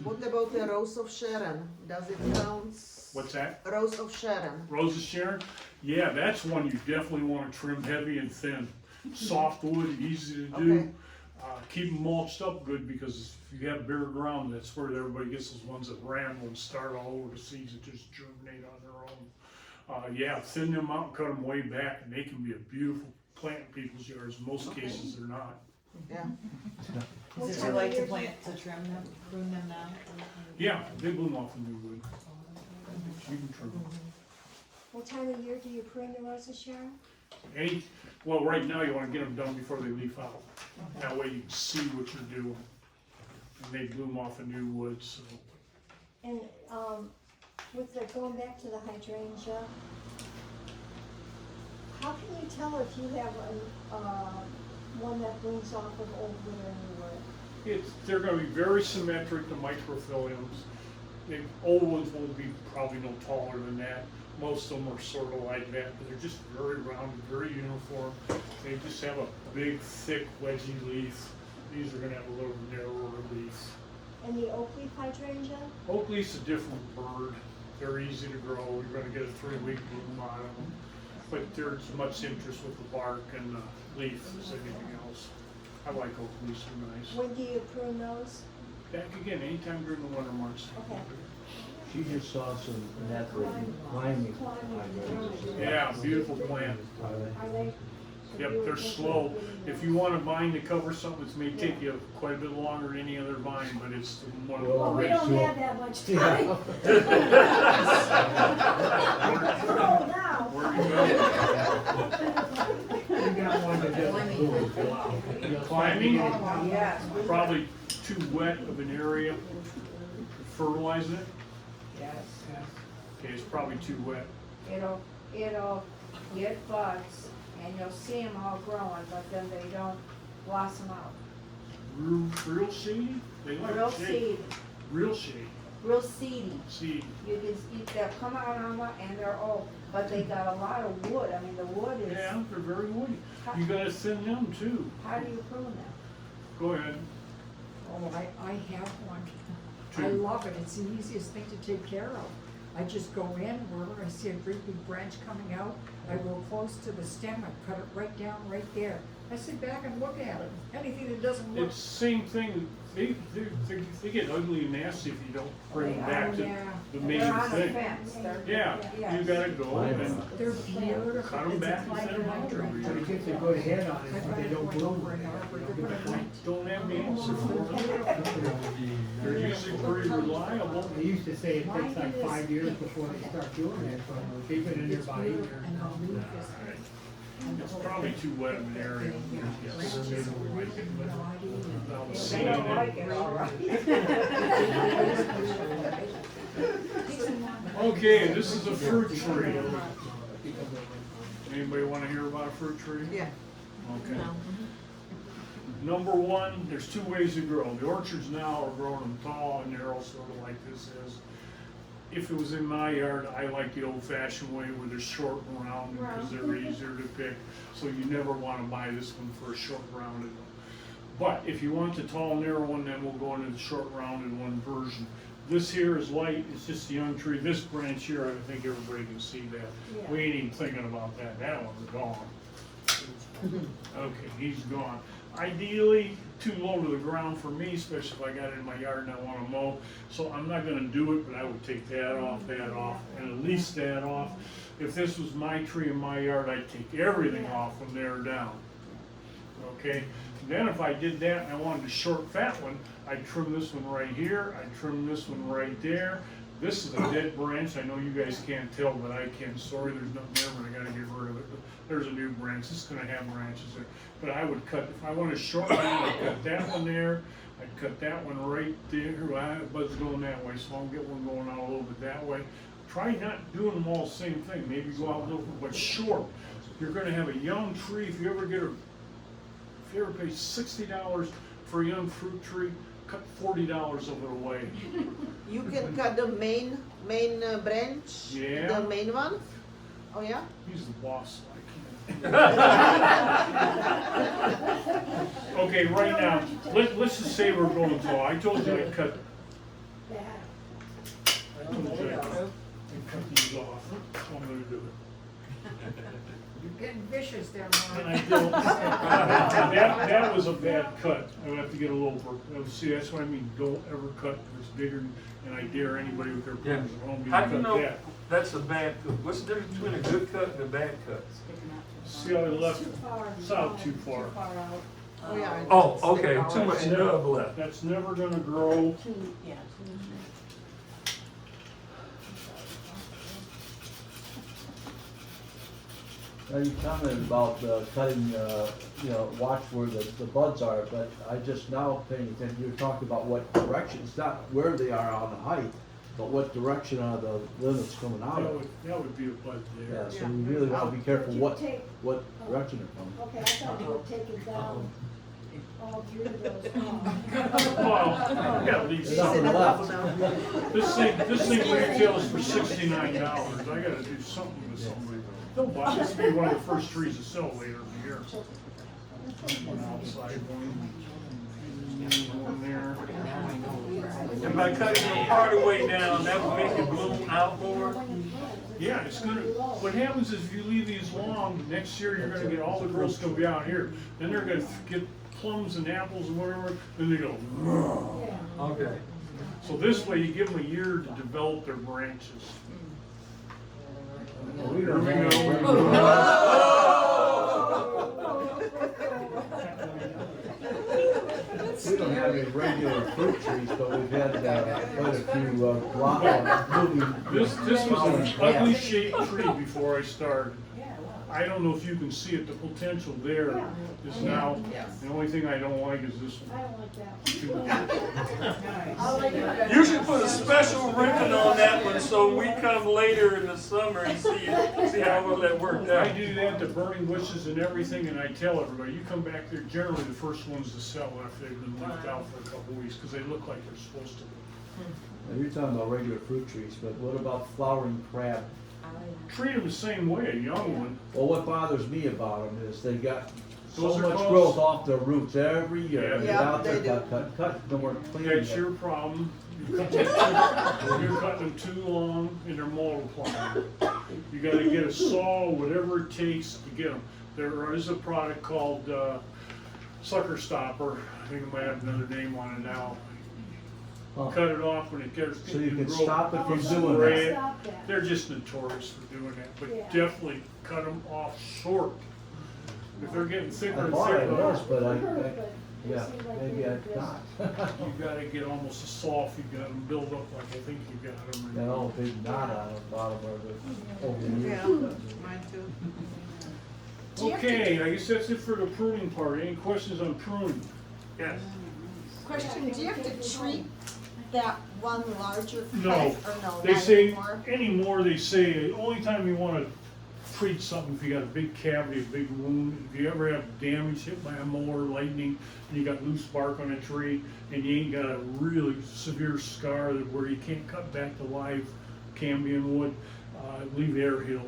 What about the Rose of Sharon? Does it count? What's that? Rose of Sharon. Roses, Sharon? Yeah, that's one you definitely wanna trim heavy and thin. Soft wood, easy to do. Okay. Keep them mulched up good, because if you have bare ground, that's where everybody gets those ones that ramble and start all over the seeds that just germinate on their own. Yeah, thin them out, and cut them way back, and they can be a beautiful plant in people's yards. In most cases, they're not. Yeah. What Is it time too of late to year- plant, to trim them, prune them now? Yeah, they bloom off the new wood. You can trim them. What time of year do you prune the roses, Sharon? Well, right now, you wanna get them done before they leaf out. That way you can see what you're doing. And they bloom off a new wood, so. And, with the, going back to the hydrangea, tell if you have one that brings off of old wood anywhere? They're gonna be very symmetric, the microfilms. The old ones won't be probably no taller than that. Most of them are sort of like that, but they're just very rounded, very uniform. They just have a big, thick, wedgy leaf. These are gonna have a little narrower leaf. And the oak leaf hydrangea? Oak leaf's a different bird. They're easy to grow. You're gonna get a 3-week bloom out of them. But there's much interest with the bark and the leaf as anything else. I like oak leaves, they're nice. When do you prune those? Back again, anytime during the winter months. Okay. She just saw some natural climbing. Yeah, beautiful plant. Are they? Yep, they're slow. If you want a vine to cover something, it may take you quite a bit longer than any other vine, but it's one of the Well, we best. don't have that much time. Oh, now. Where you You got one that doesn't move. Climbing, Yes. probably too wet of an area. Fertilize it, Yes. okay, it's probably too wet. It'll get buds and you'll see them all growing, but then they don't blossom out. Real seed? They like Real shade. seed, Real shade, real seedy. seed. You can, they'll come out on the, and they're old, but they got a lot of wood. I mean, the wood is, Yeah, they're very woody. You gotta thin them too. how do you prune them? Go ahead. Oh, I have one. I Two. love it. It's the easiest thing to take care of. I just go in, wherever I see a great big branch coming out, I go close to the stem, I cut it right down, right there. I sit back and look at it. Anything that doesn't look. It's same thing, they get ugly and nasty if you don't bring them back to yeah. the They're main on a thing. fence. Yeah, you gotta go and They're beautiful. cut them It's back a and set them out every hydrangea. But it year. gets a good head on I it, but find they it don't going bloom. over and over. They're gonna like- Don't have the answer for them. They're usually pretty reliable. They used to say it takes like 5 years before they start doing that, so they've been in there It's about 8 years beautiful, and now. the leaf is. It's probably too wet of an area. Like just really naughty and- Without They seeing don't like it. it, all right. Okay, this is a fruit tree. Anybody wanna hear about a fruit tree? Yeah. Okay. Number one, there's 2 ways to grow. The orchards now are growing them tall and narrow, sort of like this is. If it was in my yard, I like the old-fashioned way where they're short and round because they're easier to pick. So you never want to buy this one for a short rounded one. But if you want the tall narrow one, then we'll go into the short rounded one version. This here is light, it's just a young tree. This branch here, I think everybody can see that. We ain't even thinking about that. That one's gone. Okay, he's gone. Ideally, too low to the ground for me, especially if I got it in my yard and I want to mow. So I'm not gonna do it, but I would take that off, and at least that off. If this was my tree in my yard, I'd take everything off from there down. Okay, then if I did that and I wanted a short fat one, I'd trim this one right here, I'd trim this one right there. This is a dead branch, I know you guys can't tell, but I can. Sorry, there's nothing there, but I gotta get rid of it. But there's a new branch, it's gonna have branches there. But I would cut, if I want a short one, I'd cut that one there, I'd cut that one right there. Well, I have buds going that way, so I'll get one going out a little bit that way. Try not doing them all the same thing, maybe go out a little bit, but short. You're gonna have a young tree, if you ever pay $60 for a young fruit tree, cut $40 of it away. You can cut the main branch? Yeah. The main one? Oh, yeah? He's the boss, I can't. Okay, right now, let's just say we're going tall. I told you I'd cut, I told you I'd cut these off, so I'm gonna do it. You're getting vicious there, And Marv. I don't, that was a bad cut. I would have to get a little, see, that's what I mean, don't ever cut this bigger, and I dare anybody with their Yeah. prunes at home to How do you cut know that. that's a bad cut? What's the difference between a good cut and a bad cut? See how I left, Too far. it's out too far. Too far out. Oh, yeah. Oh, it's okay, like too ours. much nub left. That's never gonna grow. Now, you commented about cutting, watch where the buds are, but I just now paying attention, you're talking about what direction, it's not where they are on the height, but what direction are the limits coming out of? That would be a bud Yeah, there. so you really wanna be careful But you what, take- what direction they're coming. Okay, I thought you were taking down all three of those off. Well, yeah, leave There's nothing some. left. This thing retails for $69. I gotta do something with somebody. They'll buy this, will be one of the first trees to sell later in the year. One outside, one there. And by cutting them part of the way down, that would make it bloom out more? Yeah, it's gonna, what happens is if you leave these long, next year you're gonna get, all the growth's gonna be out here. Then they're gonna get plums and apples and whatever, then they go, "Whoa." Okay. So this way you give them a year to develop their branches. We Here don't we have go. We don't have any regular fruit trees, but we've had quite a few moving. This was an ugly shaped tree before I started. I don't know if you can see it, the potential there is now, the only thing I don't like is this I one. don't like that. Nice. I like that. You should put a special ribbon on that one so we come later in the summer and see how well that worked I out. do that to burning bushes and everything, and I tell everybody, you come back there, generally the first ones to sell after they've been left out for a couple of weeks, because they look like they're supposed to be. Now, you're talking about regular fruit trees, but what about flowering crab? Treat them the same way, a young one. Well, what bothers me about them is they got so Those are much called- growth off their roots every year. Yeah. They're Yeah, out there, they do. cut, no more cleaning That's it. your problem. You're cutting them too long and they're multiplying. You gotta get a saw, whatever it takes to get them. There is a product called, sucker stopper. I think it might have another name on it now. Huh. Cut it off when it gets. So you can grow- stop it from doing spray that. it. Stop that. They're just notorious for doing that, but Yeah. definitely cut them off short. If they're getting thicker I and thought it thicker, was, but I've heard, but it yeah, seemed like maybe they I were just- not. you gotta get almost a saw if you got them build up like I think you got them. That old big knot on the bottom of it over the years. Yeah, mine too. Okay, I guess that's it for the pruning part. Any questions on pruning? Yes. Question, do you have to treat that one larger No, plant, or no, they not say, anymore? they say, only time you wanna treat something, if you got a big cavity, a big wound, if you ever have damage hit by a mower, lightning, and you got loose bark on a tree, and you ain't got a really severe scar that where you can't cut back to live cambium wood, leave air healer.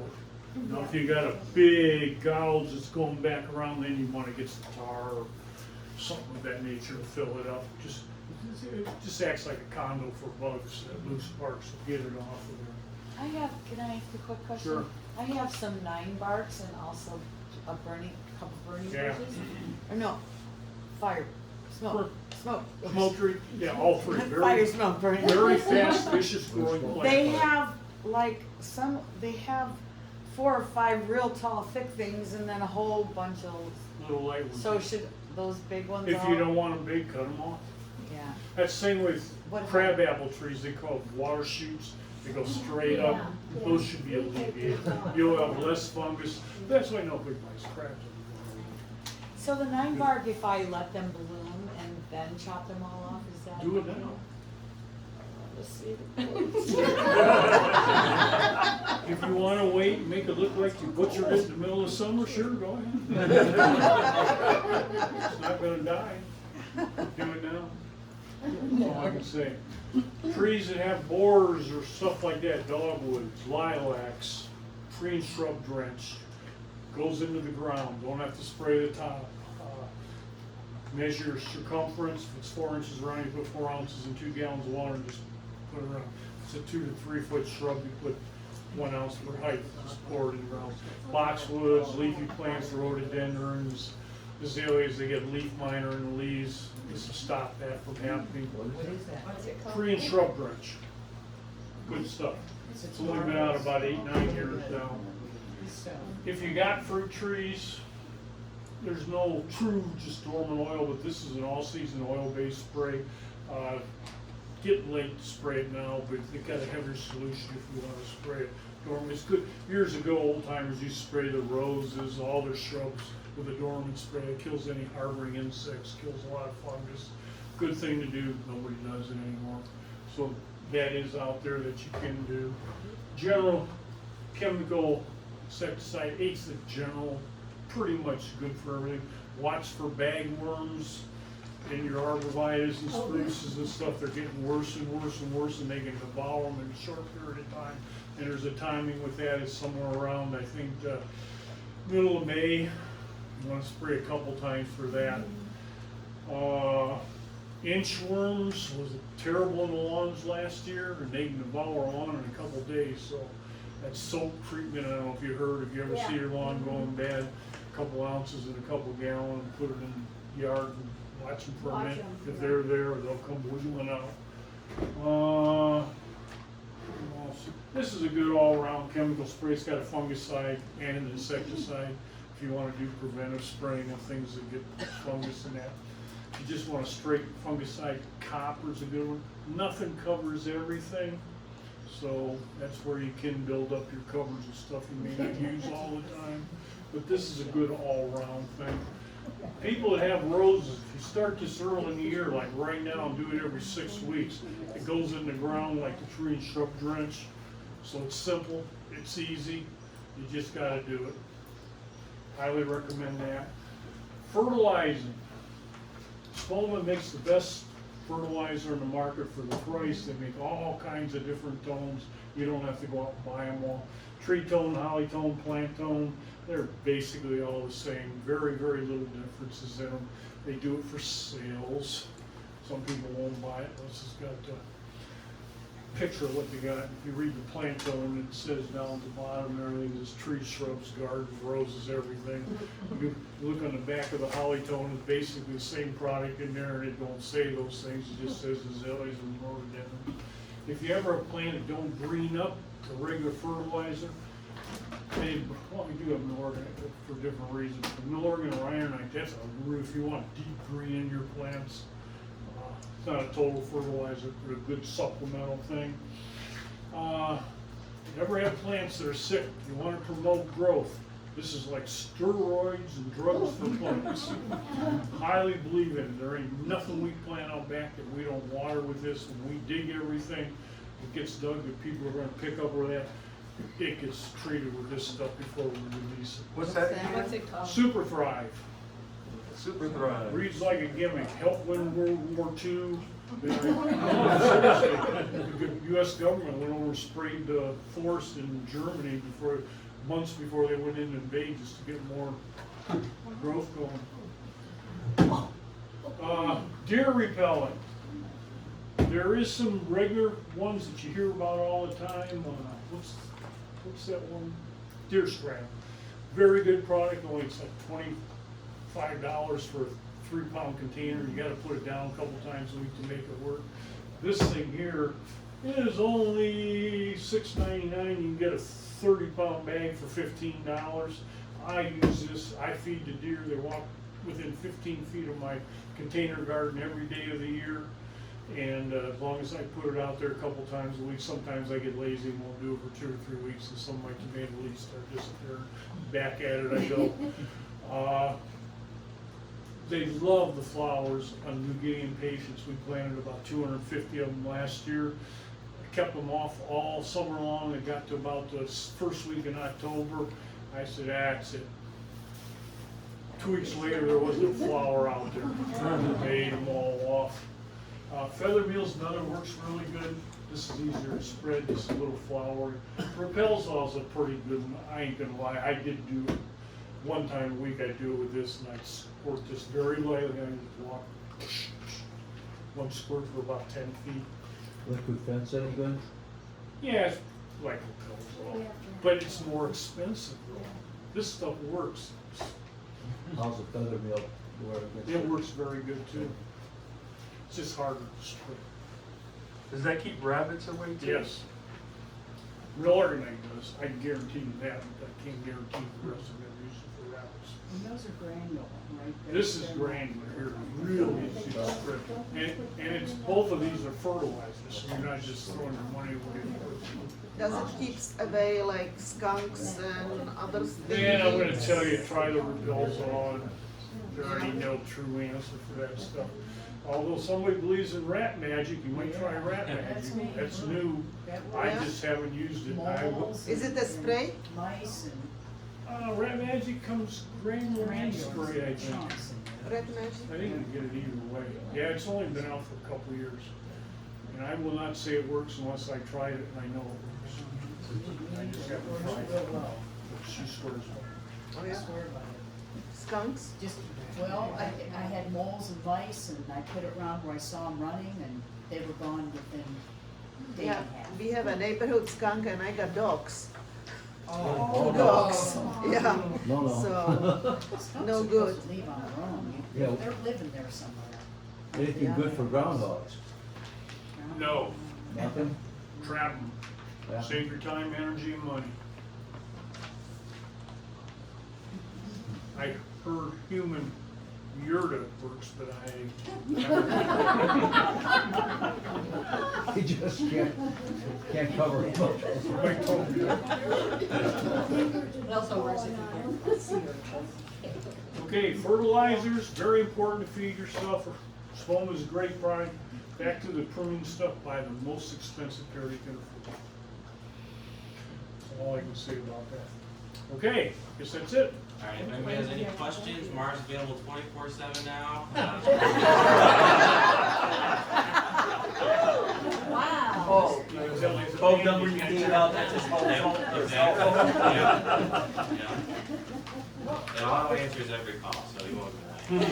Now, if you got a big gouge that's going back around, then you wanna get some tar or something of that nature to fill it up. It just acts like a condo for bugs, that loose bark, so get it off of there. Can I ask a quick question? Sure. I have some 9 barks and also a couple burning Yeah. bushes. Or no, fire, smoke, smoke. Smoke tree, yeah, all three, Fire, very, smoke, burning. very fast, vicious growing plant. They have like they have 4 or 5 real tall thick things and then a whole bunch of, Little light ones. so should those big ones If all? you don't want them big, cut them off. Yeah. That's the same with What if crab apple trees, they call them water shoots, they go straight up, Yeah, those yeah. should be alleviated. You'll have less fungus, that's why nobody buys crabs So the 9 bark, if I let them bloom and then chop them all off, is that? anymore. Do it now. Let's see. If you wanna wait and make it look like you butchered it in the middle of summer, sure, go ahead. It's not gonna die. Do it now. That's all I can say. Trees that have borers or stuff like that, dogwoods, lilacs, tree and shrub drench, goes into the ground, don't have to spray the top. Measure circumference, if it's 4 inches around, you put 4 ounces in 2 gallons of water and just put it around. If it's a 2 to 3 foot shrub, you put 1 ounce per height, just pour it in the ground. Boxwoods, leafy plants, rhododendrons, azaleas, they get leaf miner in the leaves, this will stop that from happening. What is that? What's it called? Tree and shrub drench, good stuff. It's only been out about 8-9 years now. If you got fruit trees, there's no true just dormant oil, but this is an all-season oil-based spray. Getting late to spray it now, but they got a heavier solution if you want to spray it. Dormant, it's good. Years ago, old timers used to spray the roses, all their shrubs with a dormant spray. It kills any harboring insects, kills a lot of fungus. Good thing to do. Nobody does it anymore. So that is out there that you can do. General chemical insecticide, 8's the general, pretty much good for everything. Watch for bagworms in your arborvitaes and spruces and stuff. They're getting worse and worse and worse, and they can devour them in a short period of time. And there's a timing with that, it's somewhere around, I think, middle of May. You want to spray a couple times for that. Inchworms was terrible in the lawns last year, and they can devour lawn in a couple days. So that soap treatment, I don't know if you heard, if you ever see your lawn going bad, a couple ounces in a couple gallons, put it in the yard and watch them for a minute. If they're there, they'll come wiggling out. This is a good all-around chemical spray. It's got a fungicide and an insecticide if you want to do preventive spraying of things that get fungus in that. If you just want a straight fungicide, copper's a good one. Nothing covers everything, so that's where you can build up your covers and stuff you may not use all the time. But this is a good all-around thing. People that have roses, if you start this early in the year, like right now, and do it every 6 weeks, it goes in the ground like the tree and shrub drench. So it's simple, it's easy, you just gotta do it. Highly recommend that. Fertilizing. Spoma makes the best fertilizer in the market for the price. They make all kinds of different tones. You don't have to go out and buy them all. Tree tone, holly tone, plant tone, they're basically all the same. Very, very little differences in them. They do it for sales. Some people won't buy it. This has got a picture of what they got. If you read the plant tone, it says down at the bottom there, everything is trees, shrubs, gardens, roses, everything. You look on the back of the holly tone, it's basically the same product in there, and it don't say those things. It just says azaleas and rhododendron. If you ever have a plant that don't green up, a regular fertilizer, we do have Milorgan for different reasons. Milorgan or ironite, that's if you want deep green in your plants. It's not a total fertilizer, but a good supplemental thing. Ever have plants that are sick, you want to promote growth. This is like steroids and drugs for plants. Highly believe in it. There ain't nothing we plant out back that we don't water with this. When we dig everything, it gets dug, that people are going to pick up where that, it gets treated with this stuff before we release it. What's that? What's it called? Super Thrive. Super Thrive. Reads like a gimmick. Helped win World War II. Seriously, the U.S. government went over and sprayed the forest in Germany months before they went in and invade, just to get more growth going. Deer repellent. There is some regular ones that you hear about all the time. What's that one? Deer scrap. Very good product. Only it's like $25 for a 3-pound container. You got to put it down a couple times a week to make it work. This thing here is only $6.99. You can get a 30-pound bag for $15. I use this. I feed the deer. They walk within 15 feet of my container garden every day of the year. And as long as I put it out there a couple times a week, sometimes I get lazy and won't do it for 2 or 3 weeks, and some of my tomato leaves start disappearing. Back at it I go. They love the flowers on New Guinea patience. We planted about 250 of them last year. I kept them off all summer long. It got to about the first week in October. I said, that's it. 2 weeks later, there wasn't a flower out there. They ate them all off. Feather meal's another, works really good. This is easier to spread, just a little flowery. Repel's also pretty good one. I ain't gonna lie, I did do it 1 time a week. I do it with this, and I squirt this very lightly. I just walk, 1 squirt for about 10 feet. Liquid fence any good? Yeah, it's like Repel's, but it's more expensive though. This stuff works. How's the feather meal? It works very good too. It's just harder to spray. Does that keep rabbits away too? Yes. Real organic does. I can guarantee you that, but I can't guarantee the rest of it use it for rabbits. And those are granular, right? This is granular here, really easy to spread. And it's, both of these are fertilizers, so you're not just throwing your money away. Does it keep away like skunks and other things? And I'm gonna tell you, try the Repels on. There ain't no true answer for that stuff. Although somebody believes in rat magic, you might try rat That's me. magic. That's new. That I Yeah. just haven't used it. moles Is it a spray? and mice and Rat magic comes granular and spray, I think. chunks in there. Red magic? I think you can get it either way. Yeah, it's only been out for a couple of years. And I will not say it works unless I tried it and I know it works. I just haven't tried it. Well, She swears by it. Oh, I yeah. swear by it. Skunks? Just, well, I had moles and lice and I put it around where I saw them running and they were gone within a day Yeah, and a half. we have a neighborhood skunk and I got dogs. Oh, Two dogs, yeah. No, no. So, Skunks no are good. supposed to leave on their own. Yeah. They're living there somewhere. Anything good for groundhogs? No, Nothing? trap them. Yeah. Save your time, energy, and money. I heard human yurta works, but He just can't cover it. I told you. It also works if you can. Okay, fertilizers, very important to feed your stuff. Swarm is a great product. Back to the pruning stuff, buy the most expensive pair you can afford. That's all I can say about that. Okay, guess that's it. All right, if anybody has any questions, Marv's available 24/7 now. Wow. Oh, phone number you gave out, that's his phone. Yep, exactly. Yep. Yeah. And Otto answers every call, so he won't deny.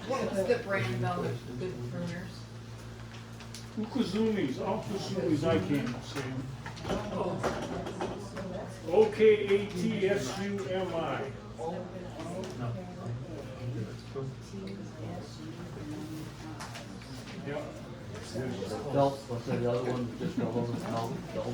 What's the brand of good pruners? Okuzumis, I can't say them. OKATSUMI. Yep. Belt, what's the other one, just a little belt?